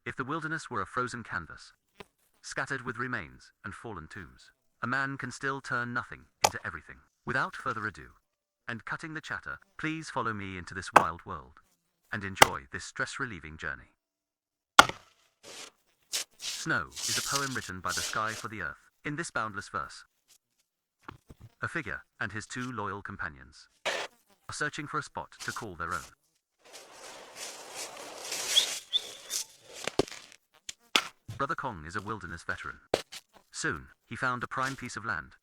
If the wilderness were a frozen canvas, scattered with remains and fallen tombs, a man can still turn nothing into everything. Without further ado, and cutting the chatter, please follow me into this wild world, and enjoy this stress-relieving journey. Snow is a poem written by the sky for the earth. In this boundless verse, a figure and his two loyal companions are searching for a spot to call their own. Brother Qiang is a wilderness veteran. Soon, he found a prime piece of land.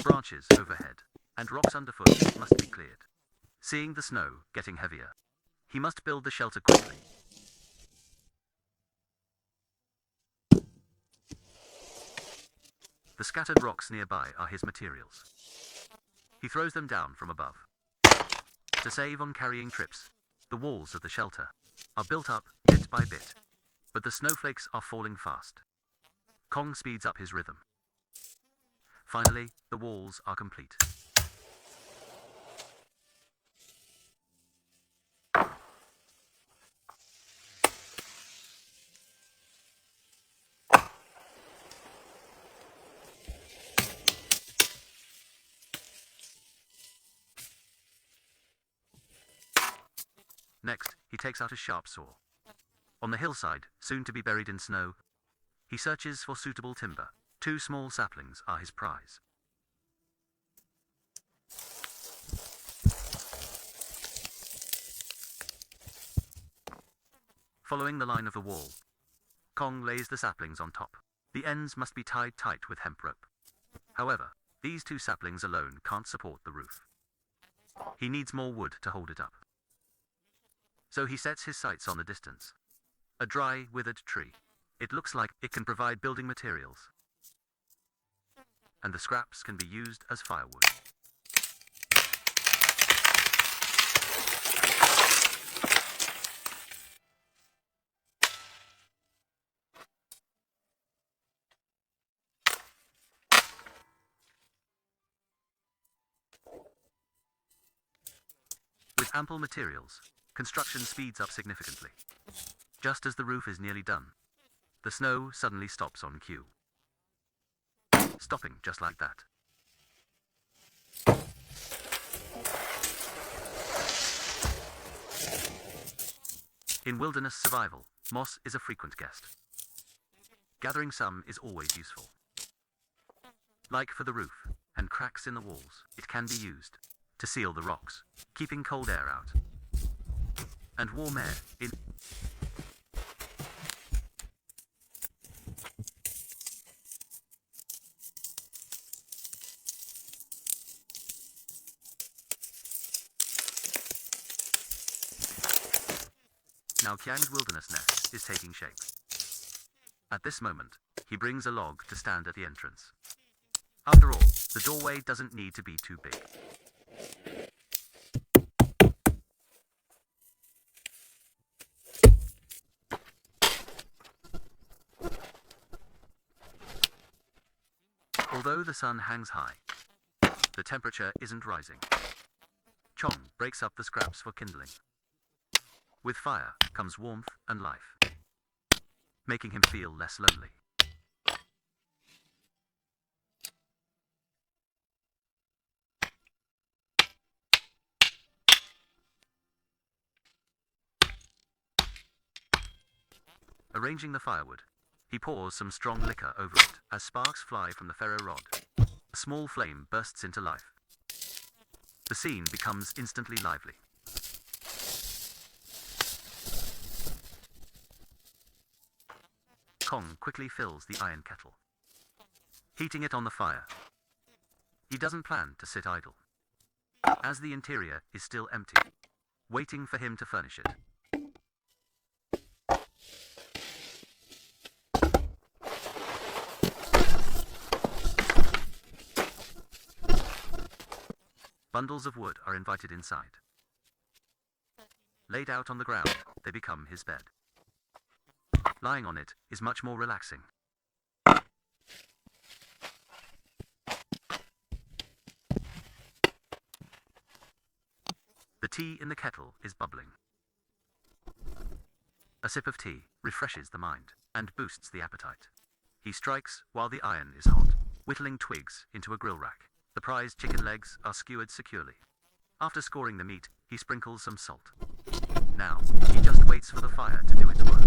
Branches overhead and rocks underfoot must be cleared. Seeing the snow getting heavier, he must build the shelter quickly. The scattered rocks nearby are his materials. He throws them down from above. To save on carrying trips, the walls of the shelter are built up bit by bit, but the snowflakes are falling fast. Qiang speeds up his rhythm. Finally, the walls are complete. Next, he takes out a sharp saw. On the hillside, soon to be buried in snow, he searches for suitable timber. 2 small saplings are his prize. Following the line of the wall, Qiang lays the saplings on top. The ends must be tied tight with hemp rope. However, these 2 saplings alone can't support the roof. He needs more wood to hold it up. So he sets his sights on the distance. A dry, withered tree. It looks like it can provide building materials, and the scraps can be used as firewood. With ample materials, construction speeds up significantly. Just as the roof is nearly done, the snow suddenly stops on cue. Stopping just like that. In wilderness survival, moss is a frequent guest. Gathering some is always useful. Like for the roof and cracks in the walls, it can be used to seal the rocks, keeping cold air out and warm air in. Now Qiang's wilderness nest is taking shape. At this moment, he brings a log to stand at the entrance. After all, the doorway doesn't need to be too big. Although the sun hangs high, the temperature isn't rising. Qiang breaks up the scraps for kindling. With fire comes warmth and life, making him feel less lonely. Arranging the firewood, he pours some strong liquor over it as sparks fly from the ferro rod. A small flame bursts into life. The scene becomes instantly lively. Qiang quickly fills the iron kettle, heating it on the fire. He doesn't plan to sit idle, as the interior is still empty, waiting for him to furnish it. Bundles of wood are invited inside. Laid out on the ground, they become his bed. Lying on it is much more relaxing. The tea in the kettle is bubbling. A sip of tea refreshes the mind and boosts the appetite. He strikes while the iron is hot, whittling twigs into a grill rack. The prized chicken legs are skewered securely. After scoring the meat, he sprinkles some salt. Now, he just waits for the fire to do its work.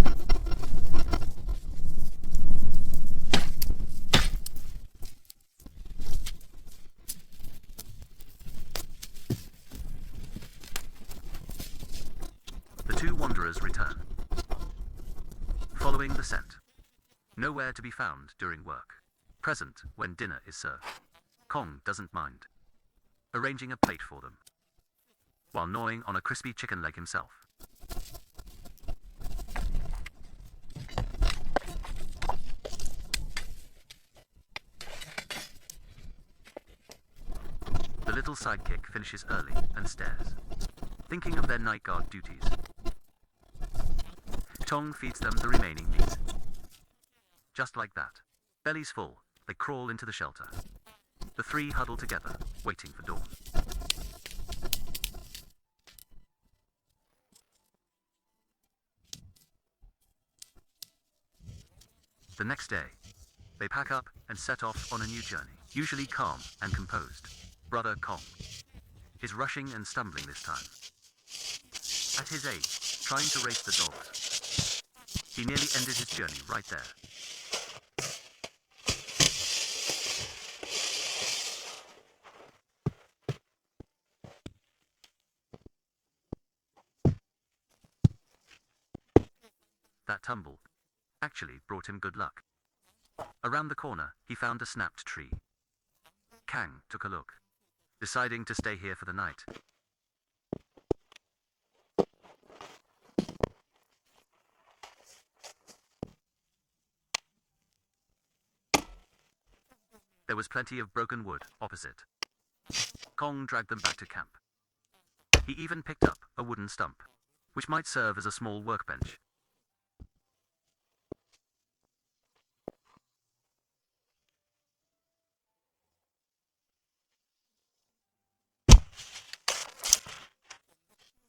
The two wanderers return, following the scent. Nowhere to be found during work. Present when dinner is served. Qiang doesn't mind, arranging a plate for them, while gnawing on a crispy chicken leg himself. The little sidekick finishes early and stares, thinking of their night guard duties. Qiang feeds them the remaining meat. Just like that, bellies full, they crawl into the shelter. The three huddle together, waiting for dawn. The next day, they pack up and set off on a new journey, usually calm and composed. Brother Qiang is rushing and stumbling this time. At his age, trying to race the dogs, he nearly ended his journey right there. That tumble actually brought him good luck. Around the corner, he found a snapped tree. Qiang took a look, deciding to stay here for the night. There was plenty of broken wood opposite. Qiang dragged them back to camp. He even picked up a wooden stump, which might serve as a small workbench.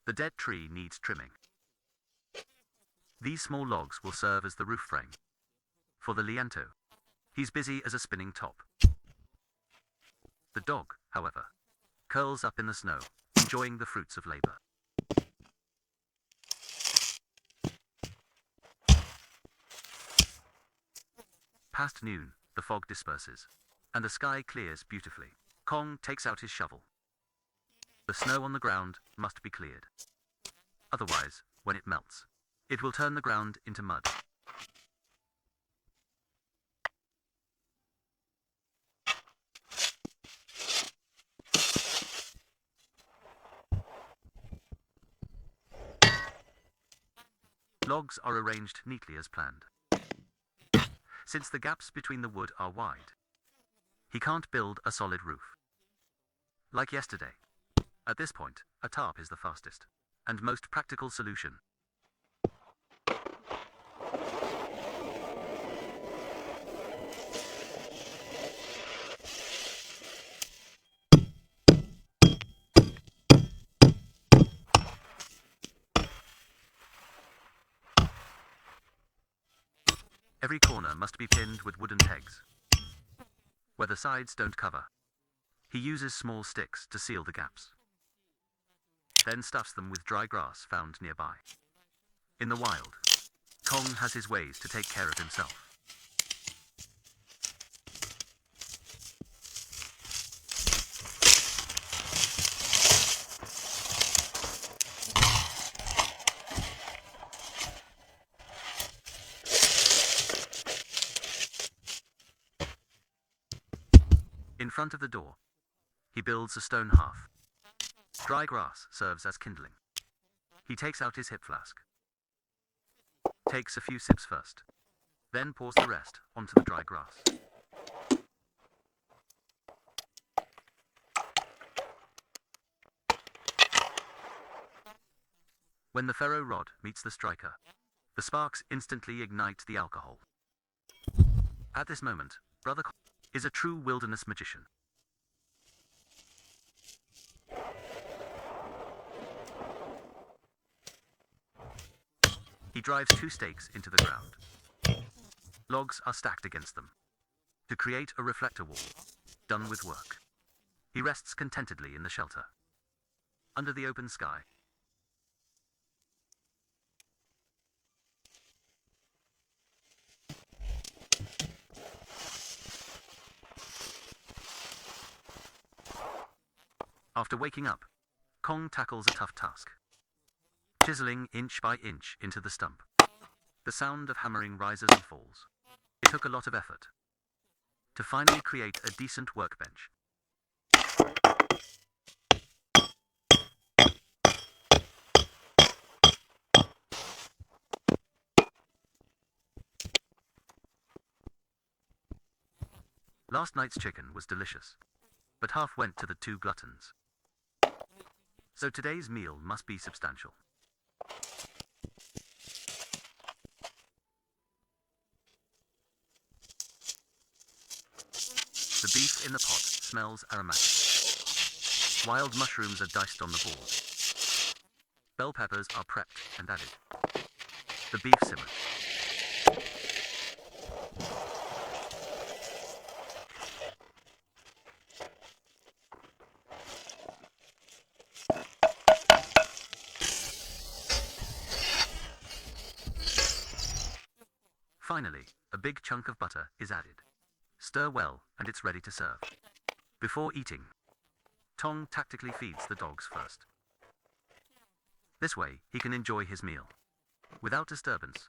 The dead tree needs trimming. These small logs will serve as the roof frame for the Lean-To. He's busy as a spinning top. The dog, however, curls up in the snow, enjoying the fruits of labor. Past noon, the fog disperses, and the sky clears beautifully. Qiang takes out his shovel. The snow on the ground must be cleared. Otherwise, when it melts, it will turn the ground into mud. Logs are arranged neatly as planned. Since the gaps between the wood are wide, he can't build a solid roof. Like yesterday, at this point, a tarp is the fastest and most practical solution. Every corner must be pinned with wooden pegs, where the sides don't cover. He uses small sticks to seal the gaps, then stuffs them with dry grass found nearby. In the wild, Qiang has his ways to take care of himself. In front of the door, he builds a stone hearth. Dry grass serves as kindling. He takes out his hip flask, takes a few sips first, then pours the rest onto the dry grass. When the ferro rod meets the striker, the sparks instantly ignite the alcohol. At this moment, Brother Qiang is a true wilderness magician. He drives 2 stakes into the ground. Logs are stacked against them to create a reflector wall. Done with work. He rests contentedly in the shelter, under the open sky. After waking up, Qiang tackles a tough task, chiseling inch by inch into the stump. The sound of hammering rises and falls. It took a lot of effort to finally create a decent workbench. Last night's chicken was delicious, but half went to the 2 gluttons. So today's meal must be substantial. The beef in the pot smells aromatic. Wild mushrooms are diced on the board. Bell peppers are prepped and added. The beef simmers. Finally, a big chunk of butter is added. Stir well, and it's ready to serve. Before eating, Qiang tactically feeds the dogs first. This way, he can enjoy his meal without disturbance.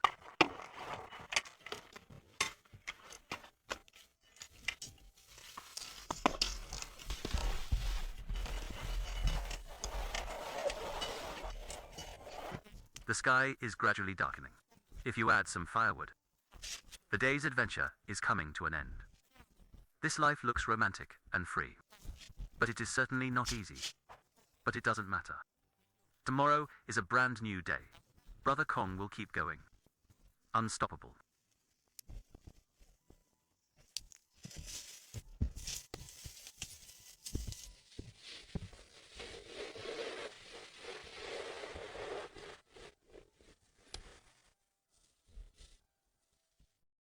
The sky is gradually darkening. If you add some firewood, the day's adventure is coming to an end. This life looks romantic and free, but it is certainly not easy. But it doesn't matter. Tomorrow is a brand new day. Brother Qiang will keep going. Unstoppable.